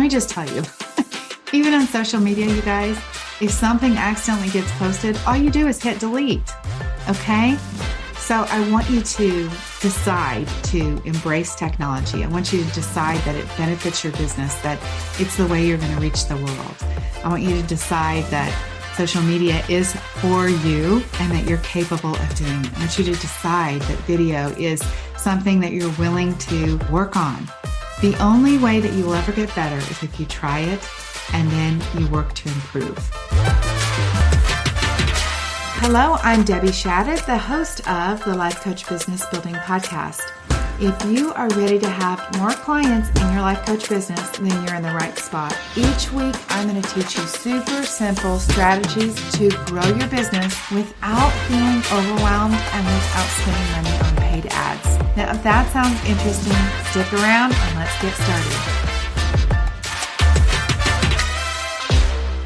let me just tell you, even on social media, you guys, if something accidentally gets posted, all you do is hit delete. Okay? So I want you to decide to embrace technology. I want you to decide that it benefits your business, that it's the way you're going to reach the world. I want you to decide that social media is for you and that you're capable of doing it. I want you to decide that video is something that you're willing to work on. The only way that you will ever get better is if you try it and then you work to improve. Hello, I'm Debbie Shadid, the host of the Life Coach Business Building Podcast. If you are ready to have more clients in your life coach business, then you're in the right spot. Each week, I'm going to teach you super simple strategies to grow your business without feeling overwhelmed and without spending money on paid ads. Now, if that sounds interesting, stick around and let's get started.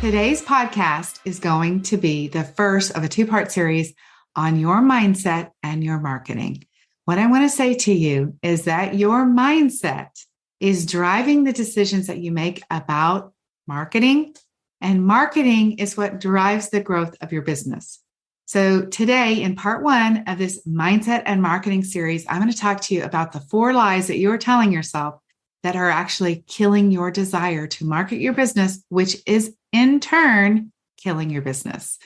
Today's podcast is going to be the first of a two-part series on your mindset and your marketing. What I want to say to you is that your mindset is driving the decisions that you make about marketing, and marketing is what drives the growth of your business. So today, in part one of this mindset and marketing series, I'm going to talk to you about the 4 lies that you're telling yourself that are actually killing your desire to market your business, which is in turn killing your business.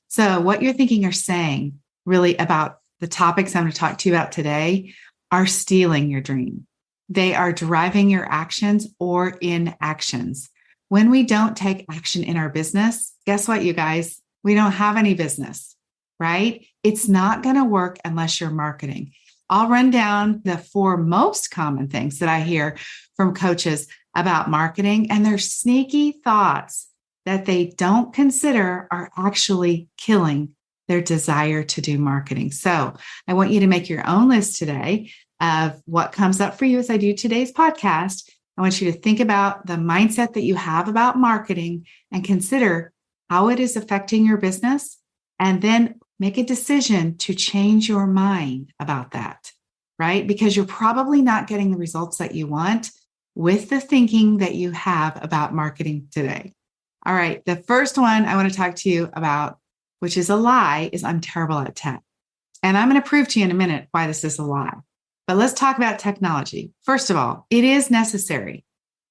So what you're thinking or saying really about the topics I'm going to talk to you about today are stealing your dream. They are driving your actions or inactions. When we don't take action in our business, guess what, you guys? We don't have any business, right? It's not going to work unless you're marketing. I'll run down the 4 most common things that I hear from coaches about marketing, and they're sneaky thoughts that they don't consider are actually killing their desire to do marketing. So I want you to make your own list today of what comes up for you as I do today's podcast. I want you to think about the mindset that you have about marketing and consider how it is affecting your business, and then make a decision to change your mind about that, right? Because you're probably not getting the results that you want with the thinking that you have about marketing today. All right, the first one I want to talk to you about, which is a lie, is I'm terrible at tech. And I'm going to prove to you in a minute why this is a lie. But let's talk about technology. First of all, it is necessary,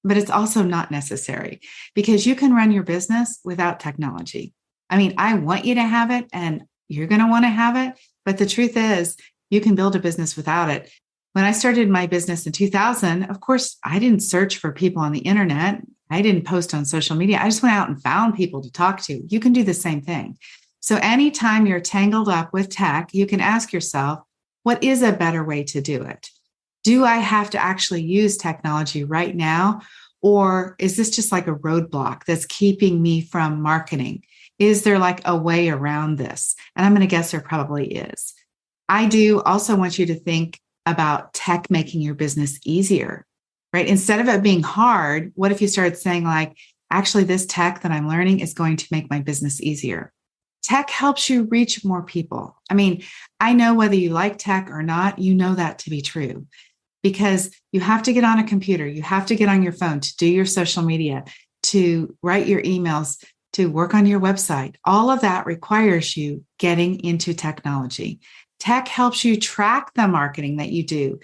but it's also not necessary because you can run your business without technology. I mean, I want you to have it and you're going to want to have it. But the truth is, you can build a business without it. When I started my business in 2000, of course, I didn't search for people on the internet. I didn't post on social media. I just went out and found people to talk to. You can do the same thing. So anytime you're tangled up with tech, you can ask yourself, what is a better way to do it? Do I have to actually use technology right now? Or is this just like a roadblock that's keeping me from marketing? Is there like a way around this? And I'm going to guess there probably is. I do also want you to think about tech making your business easier, right? Instead of it being hard, what if you started saying like, actually, this tech that I'm learning is going to make my business easier? Tech helps you reach more people. I mean, I know whether you like tech or not, you know that to be true because you have to get on a computer. You have to get on your phone to do your social media, to write your emails, to work on your website. All of that requires you getting into technology. Tech helps you track the marketing that you do,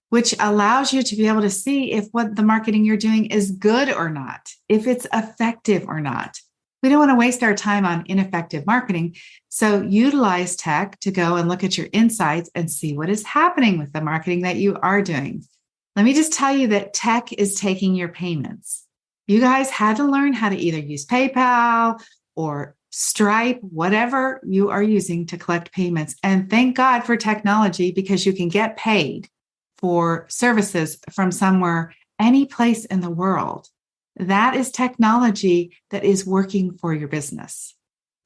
which allows you to be able to see if what the marketing you're doing is good or not, if it's effective or not. We don't want to waste our time on ineffective marketing. So utilize tech to go and look at your insights and see what is happening with the marketing that you are doing. Let me just tell you that tech is taking your payments. You guys had to learn how to either use PayPal or Stripe, whatever you are using to collect payments. And thank God for technology because you can get paid for services from somewhere, any place in the world. That is technology that is working for your business.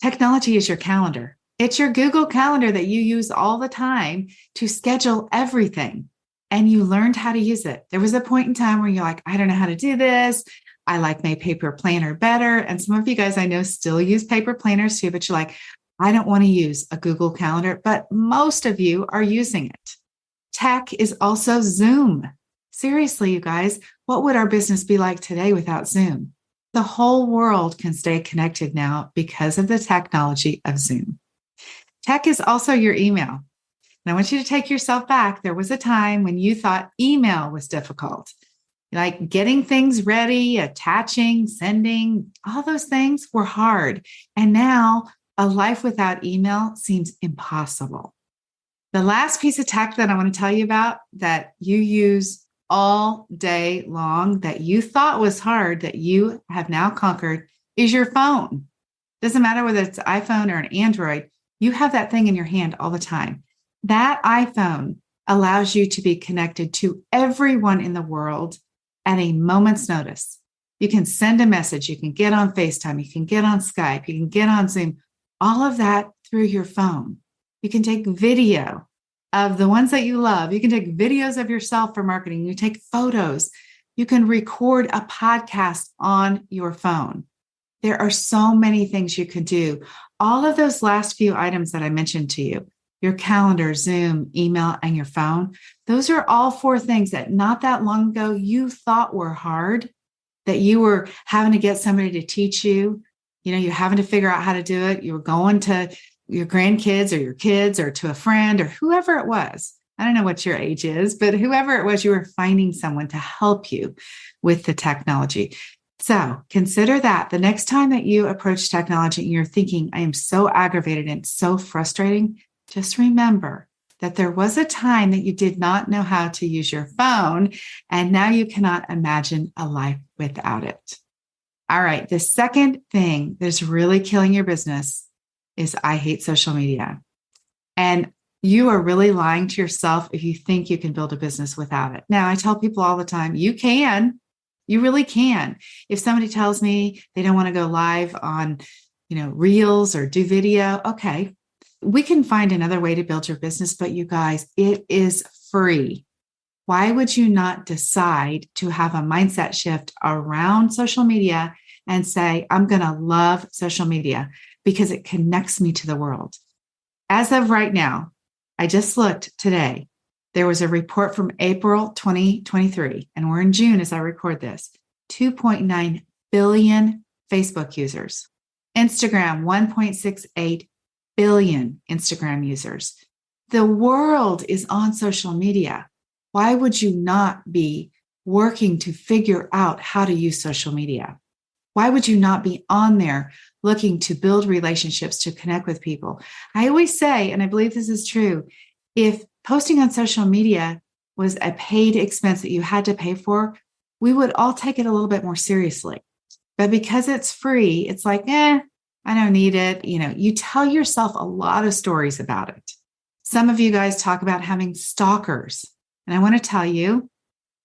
Technology is your calendar. It's your Google Calendar that you use all the time to schedule everything. And you learned how to use it. There was a point in time where you're like, I don't know how to do this. I like my paper planner better. And some of you guys I know still use paper planners too, but you're like, I don't want to use a Google Calendar, but most of you are using it. Tech is also Zoom. Seriously, you guys, what would our business be like today without Zoom? The whole world can stay connected now because of the technology of Zoom. Tech is also your email. And I want you to take yourself back. There was a time when you thought email was difficult, like getting things ready, attaching, sending, all those things were hard. And now a life without email seems impossible. The last piece of tech that I want to tell you about that you use all day long that you thought was hard that you have now conquered is your phone. Doesn't matter whether it's an iPhone or an Android, you have that thing in your hand all the time. That iPhone allows you to be connected to everyone in the world at a moment's notice. You can send a message, you can get on FaceTime, you can get on Skype, you can get on Zoom, all of that through your phone. You can take video of the ones that you love. You can take videos of yourself for marketing. You take photos. You can record a podcast on your phone. There are so many things you can do. All of those last few items that I mentioned to you, your calendar, Zoom, email, and your phone, those are all 4 things that not that long ago you thought were hard, that you were having to get somebody to teach you. You're having to figure out how to do it. You were going to your grandkids or your kids or to a friend or whoever it was. I don't know what your age is, but whoever it was, you were finding someone to help you with the technology. So consider that the next time that you approach technology and you're thinking, I am so aggravated and so frustrating, just remember that there was a time that you did not know how to use your phone, and now you cannot imagine a life without it. All right, the second thing that's really killing your business is I hate social media. And you are really lying to yourself if you think you can build a business without it. Now, I tell people all the time, you can. You really can. If somebody tells me they don't want to go live on, Reels or do video, okay, we can find another way to build your business, but you guys, it is free. Why would you not decide to have a mindset shift around social media and say, I'm going to love social media because it connects me to the world? As of right now, I just looked today. There was a report from April 2023, and we're in June as I record this, 2.9 billion Facebook users. Instagram, 1.68 billion Instagram users. The world is on social media. Why would you not be working to figure out how to use social media? Why would you not be on there looking to build relationships, to connect with people? I always say, and I believe this is true, if posting on social media was a paid expense that you had to pay for, we would all take it a little bit more seriously. But because it's free, it's like, I don't need it. You tell yourself a lot of stories about it. Some of you guys talk about having stalkers. And I want to tell you,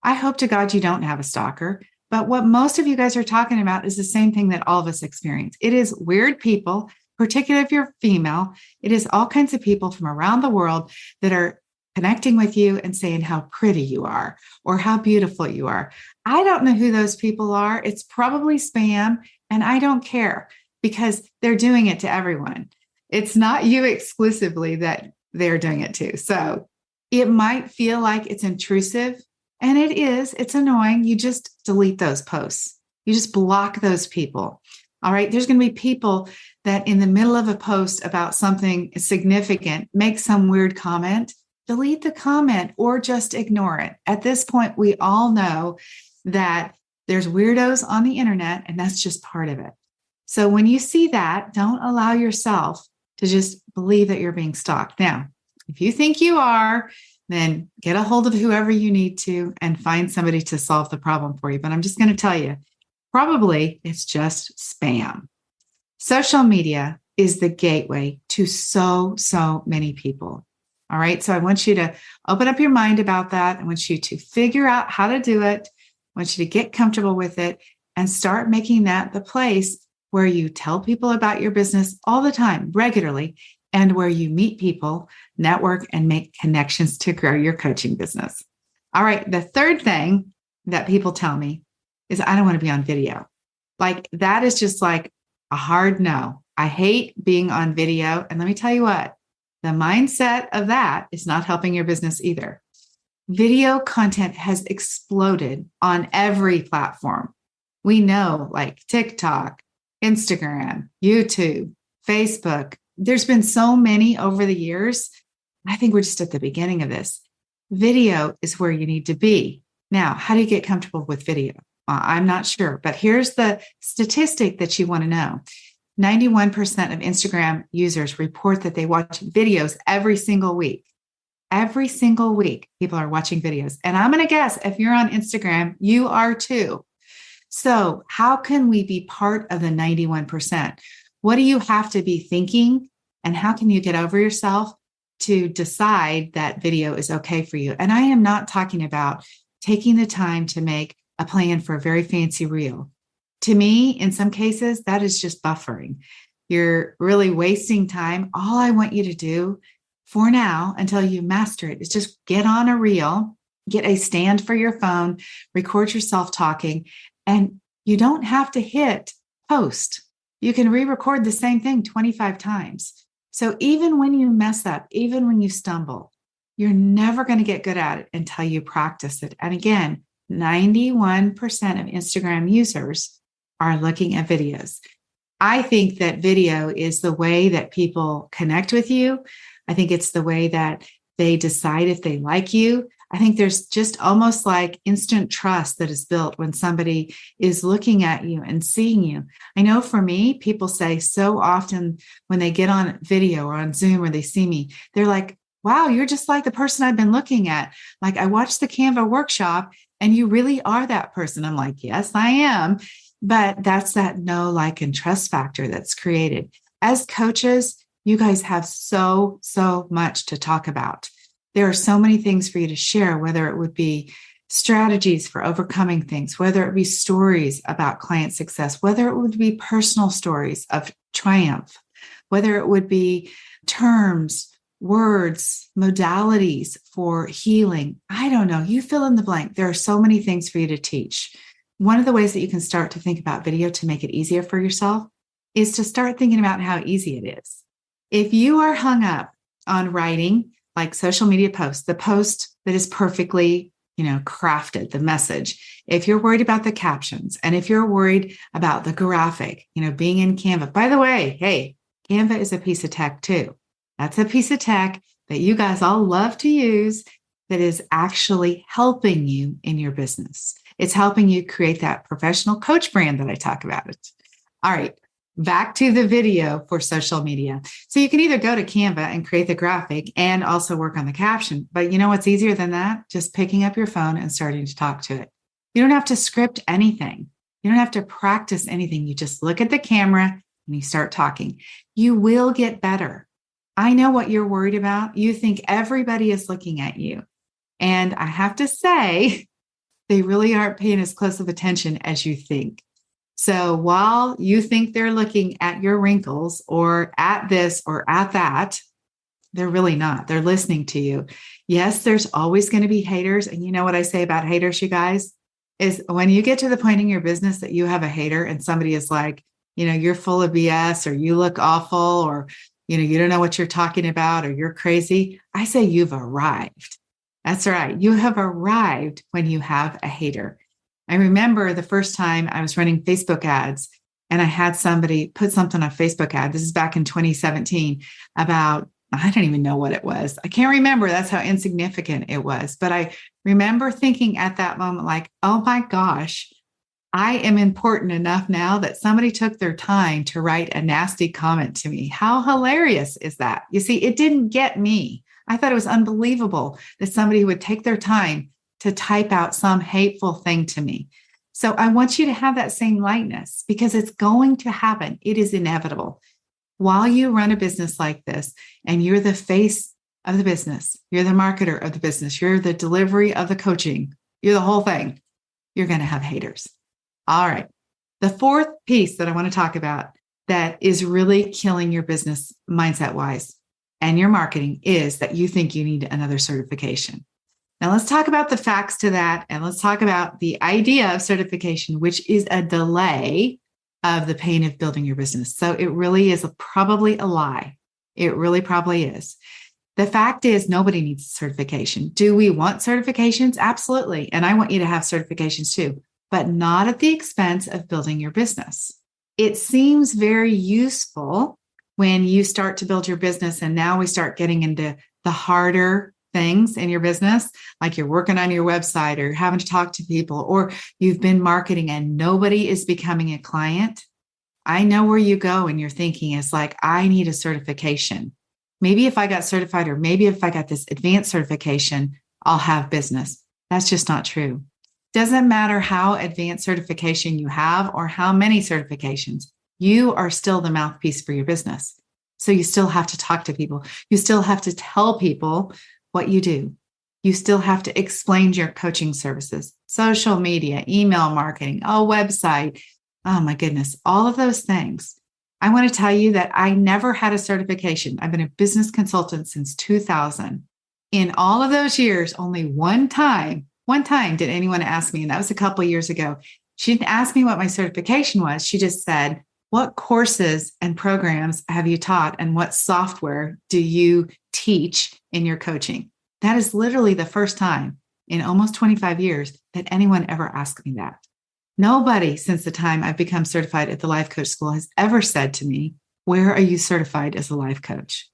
I hope to God you don't have a stalker. But what most of you guys are talking about is the same thing that all of us experience. It is weird people, particularly if you're female. It is all kinds of people from around the world that are connecting with you and saying how pretty you are or how beautiful you are. I don't know who those people are. It's probably spam, and I don't care because they're doing it to everyone. It's not you exclusively that they're doing it to. So it might feel like it's intrusive. And it is, it's annoying. You just delete those posts. You just block those people. All right. There's going to be people that in the middle of a post about something significant, make some weird comment, delete the comment or just ignore it. At this point, we all know that there's weirdos on the internet, and that's just part of it. So when you see that, don't allow yourself to just believe that you're being stalked. Now, if you think you are, then get a hold of whoever you need to and find somebody to solve the problem for you. But I'm just going to tell you, probably it's just spam. Social media is the gateway to so many people. All right. So I want you to open up your mind about that. I want you to figure out how to do it. I want you to get comfortable with it and start making that the place where you tell people about your business all the time, regularly, and where you meet people, network, and make connections to grow your coaching business. All right. The third thing that people tell me is I don't want to be on video. Like that is just like a hard no. I hate being on video. And let me tell you what, the mindset of that is not helping your business either. Video content has exploded on every platform. We know, like TikTok, Instagram, YouTube, Facebook. There's been so many over the years. I think we're just at the beginning of this. Video is where you need to be. Now, how do you get comfortable with video? I'm not sure, but here's the statistic that you want to know. 91% of Instagram users report that they watch videos every single week. Every single week, people are watching videos. And I'm going to guess if you're on Instagram, you are too. So how can we be part of the 91%? What do you have to be thinking? And how can you get over yourself to decide that video is okay for you? And I am not talking about taking the time to make a plan for a very fancy reel. To me, in some cases, that is just buffering. You're really wasting time. All I want you to do for now, until you master it, is just get on a reel, get a stand for your phone, record yourself talking, and you don't have to hit post. You can re-record the same thing 25 times. So even when you mess up, even when you stumble, you're never going to get good at it until you practice it. And again, 91% of Instagram users are looking at videos. I think that video is the way that people connect with you. I think it's the way that they decide if they like you. I think there's just almost like instant trust that is built when somebody is looking at you and seeing you. I know for me, people say so often when they get on video or on Zoom or they see me, they're like, wow, you're just like the person I've been looking at. Like, I watched the Canva workshop and you really are that person. I'm like, yes, I am. But that's that know, like, and trust factor that's created. As coaches, you guys have so much to talk about. There are so many things for you to share, whether it would be strategies for overcoming things, whether it be stories about client success, whether it would be personal stories of triumph, whether it would be terms, words, modalities for healing. I don't know. You fill in the blank. There are so many things for you to teach. One of the ways that you can start to think about video to make it easier for yourself is to start thinking about how easy it is. If you are hung up on writing, like social media posts, the post that is perfectly, crafted, the message, if you're worried about the captions, and if you're worried about the graphic, being in Canva, by the way, hey, Canva is a piece of tech too. That's a piece of tech that you guys all love to use that is actually helping you in your business. It's helping you create that professional coach brand that I talk about. All right. Back to the video for social media. So you can either go to Canva and create the graphic and also work on the caption. But you know what's easier than that? Just picking up your phone and starting to talk to it. You don't have to script anything. You don't have to practice anything. You just look at the camera and you start talking. You will get better. I know what you're worried about. You think everybody is looking at you. And I have to say, they really aren't paying as close of attention as you think. So while you think they're looking at your wrinkles or at this or at that, they're really not. They're listening to you. Yes, there's always going to be haters. And you know what I say about haters, you guys, is when you get to the point in your business that you have a hater and somebody is like, you're full of BS or you look awful or, you don't know what you're talking about or you're crazy. I say you've arrived. That's right. You have arrived when you have a hater. I remember the first time I was running Facebook ads and I had somebody put something on Facebook ad. This is back in 2017 about, I don't even know what it was. I can't remember. That's how insignificant it was. But I remember thinking at that moment, like, oh my gosh, I am important enough now that somebody took their time to write a nasty comment to me. How hilarious is that? You see, it didn't get me. I thought it was unbelievable that somebody would take their time to type out some hateful thing to me. So I want you to have that same lightness because it's going to happen. It is inevitable. While you run a business like this and you're the face of the business, you're the marketer of the business, you're the delivery of the coaching, you're the whole thing, you're going to have haters. All right. The fourth piece that I want to talk about that is really killing your business mindset-wise and your marketing is that you think you need another certification. Now, let's talk about the facts to that. And let's talk about the idea of certification, which is a delay of the pain of building your business. So it really is probably a lie. It really probably is. The fact is, nobody needs a certification. Do we want certifications? Absolutely. And I want you to have certifications too, but not at the expense of building your business. It seems very useful when you start to build your business. And now we start getting into the harder things in your business, like you're working on your website or having to talk to people, or you've been marketing and nobody is becoming a client. I know where you go and you're thinking it's like, I need a certification. Maybe if I got certified, or maybe if I got this advanced certification, I'll have business. That's just not true. Doesn't matter how advanced certification you have or how many certifications, you are still the mouthpiece for your business. So you still have to talk to people. You still have to tell people what you do. You still have to explain your coaching services, social media, email marketing, website. Oh my goodness, all of those things. I want to tell you that I never had a certification. I've been a business consultant since 2000. In all of those years, only one time did anyone ask me, and that was a couple of years ago. She didn't ask me what my certification was. She just said, what courses and programs have you taught, and what software do you teach in your coaching? That is literally the first time in almost 25 years that anyone ever asked me that. Nobody since the time I've become certified at the Life Coach School has ever said to me, where are you certified as a life coach?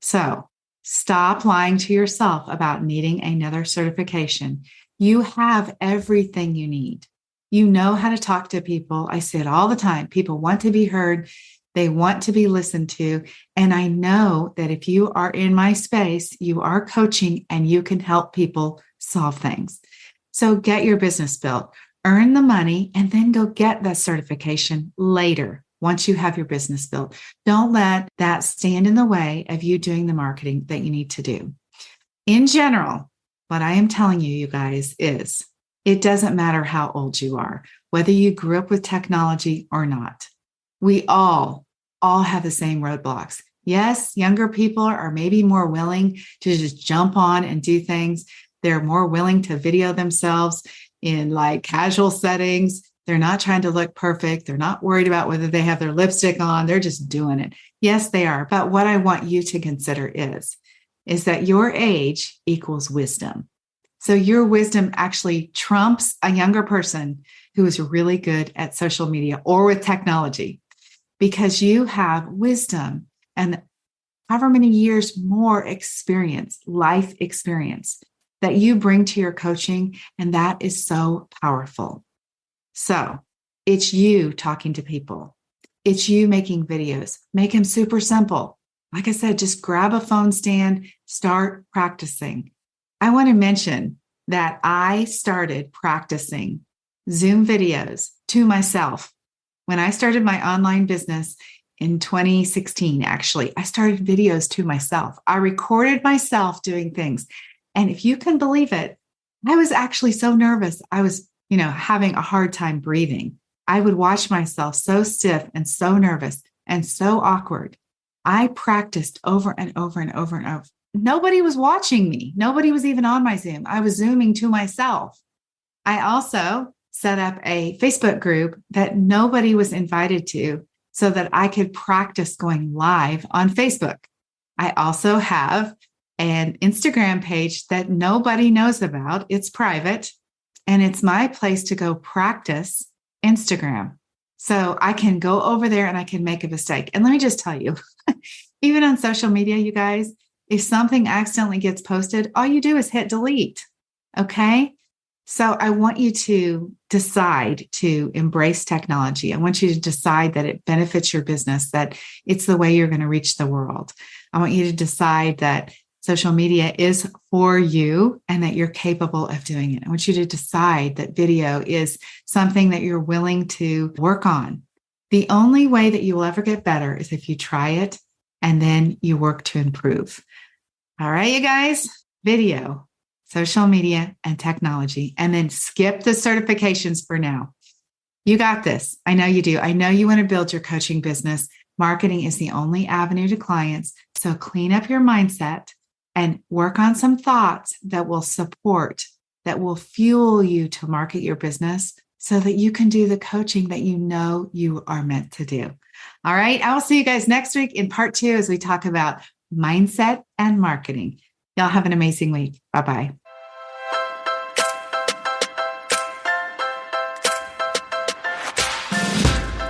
So stop lying to yourself about needing another certification. You have everything you need. You know how to talk to people. I say it all the time. People want to be heard. They want to be listened to. And I know that if you are in my space, you are coaching and you can help people solve things. So get your business built. Earn the money, and then go get that certification later once you have your business built. Don't let that stand in the way of you doing the marketing that you need to do. In general, what I am telling you, you guys, is it doesn't matter how old you are, whether you grew up with technology or not. We all have the same roadblocks. Yes, younger people are maybe more willing to just jump on and do things. They're more willing to video themselves in like casual settings. They're not trying to look perfect. They're not worried about whether they have their lipstick on. They're just doing it. Yes, they are. But what I want you to consider is that your age equals wisdom. So your wisdom actually trumps a younger person who is really good at social media or with technology, because you have wisdom and however many years more experience, life experience, that you bring to your coaching. And that is so powerful. So it's you talking to people. It's you making videos. Make them super simple. Like I said, just grab a phone stand, start practicing. I want to mention that I started practicing Zoom videos to myself. When I started my online business in 2016, actually, I started videos to myself. I recorded myself doing things. And if you can believe it, I was actually so nervous. I was, having a hard time breathing. I would watch myself so stiff and so nervous and so awkward. I practiced over and over and over and over. Nobody was watching me. Nobody was even on my Zoom. I was Zooming to myself. I also set up a Facebook group that nobody was invited to so that I could practice going live on Facebook. I also have an Instagram page that nobody knows about. It's private, and it's my place to go practice Instagram. So I can go over there and I can make a mistake. And let me just tell you, even on social media, you guys, if something accidentally gets posted, all you do is hit delete. Okay. So I want you to decide to embrace technology. I want you to decide that it benefits your business, that it's the way you're going to reach the world. I want you to decide that social media is for you and that you're capable of doing it. I want you to decide that video is something that you're willing to work on. The only way that you will ever get better is if you try it and then you work to improve. All right, you guys, video, social media, and technology, and then skip the certifications for now. You got this. I know you do. I know you want to build your coaching business. Marketing is the only avenue to clients. So clean up your mindset and work on some thoughts that will support, that will fuel you to market your business so that you can do the coaching that you know you are meant to do. All right. I will see you guys next week in part 2 as we talk about mindset and marketing. Y'all have an amazing week. Bye-bye.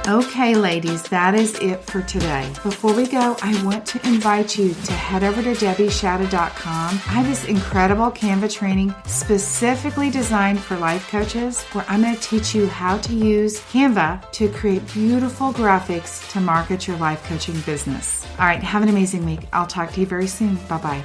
Okay, ladies, that is it for today. Before we go, I want to invite you to head over to debbieshadid.com. I have this incredible Canva training specifically designed for life coaches where I'm going to teach you how to use Canva to create beautiful graphics to market your life coaching business. All right, have an amazing week. I'll talk to you very soon. Bye-bye.